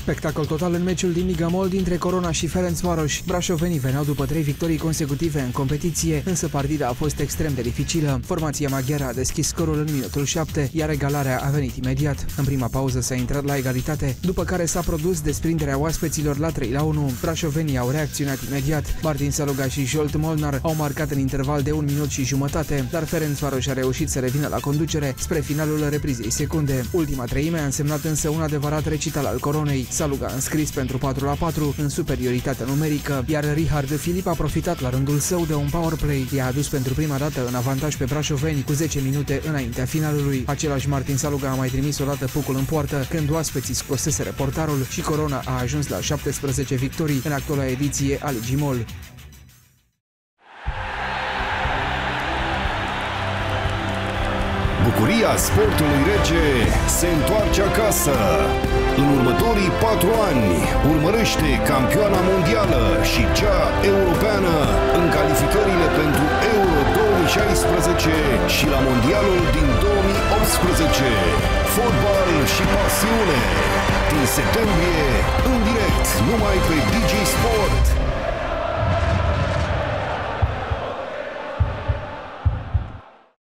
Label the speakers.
Speaker 1: Spectacol total în meciul din Liga MOL dintre Corona și Ferencvaros. Brașovenii veneau după 3 victorii consecutive în competiție, însă partida a fost extrem de dificilă. Formația maghiară a deschis scorul în minutul 7, iar egalarea a venit imediat. În prima pauză s-a intrat la egalitate, după care s-a produs desprinderea oaspeților la 3-1. Brașovenii au reacționat imediat. Martin Saluga și Jolt Molnar au marcat în interval de 1 minut și jumătate, dar Ferencvaros a reușit să revină la conducere spre finalul reprizei secunde. Ultima treime a însemnat însă un adevărat recital al Coronei. Saluga a înscris pentru 4-4 în superioritate numerică, iar Richard Filip a profitat la rândul său de un powerplay. I-a adus pentru prima dată în avantaj pe brașoveni cu 10 minute înaintea finalului. Același Martin Saluga a mai trimis o dată pucul în poartă când oaspeții scoseseră portarul și Corona a ajuns la 17 victorii în actuala ediție a Ligii MOL.
Speaker 2: Bucuria sportului rege se întoarce acasă. În următorii 4 ani urmărește campioana mondială și cea europeană în calificările pentru Euro 2016 și la mondialul din 2018. Fotbal și pasiune. Din septembrie, în direct, numai pe Digi Sport.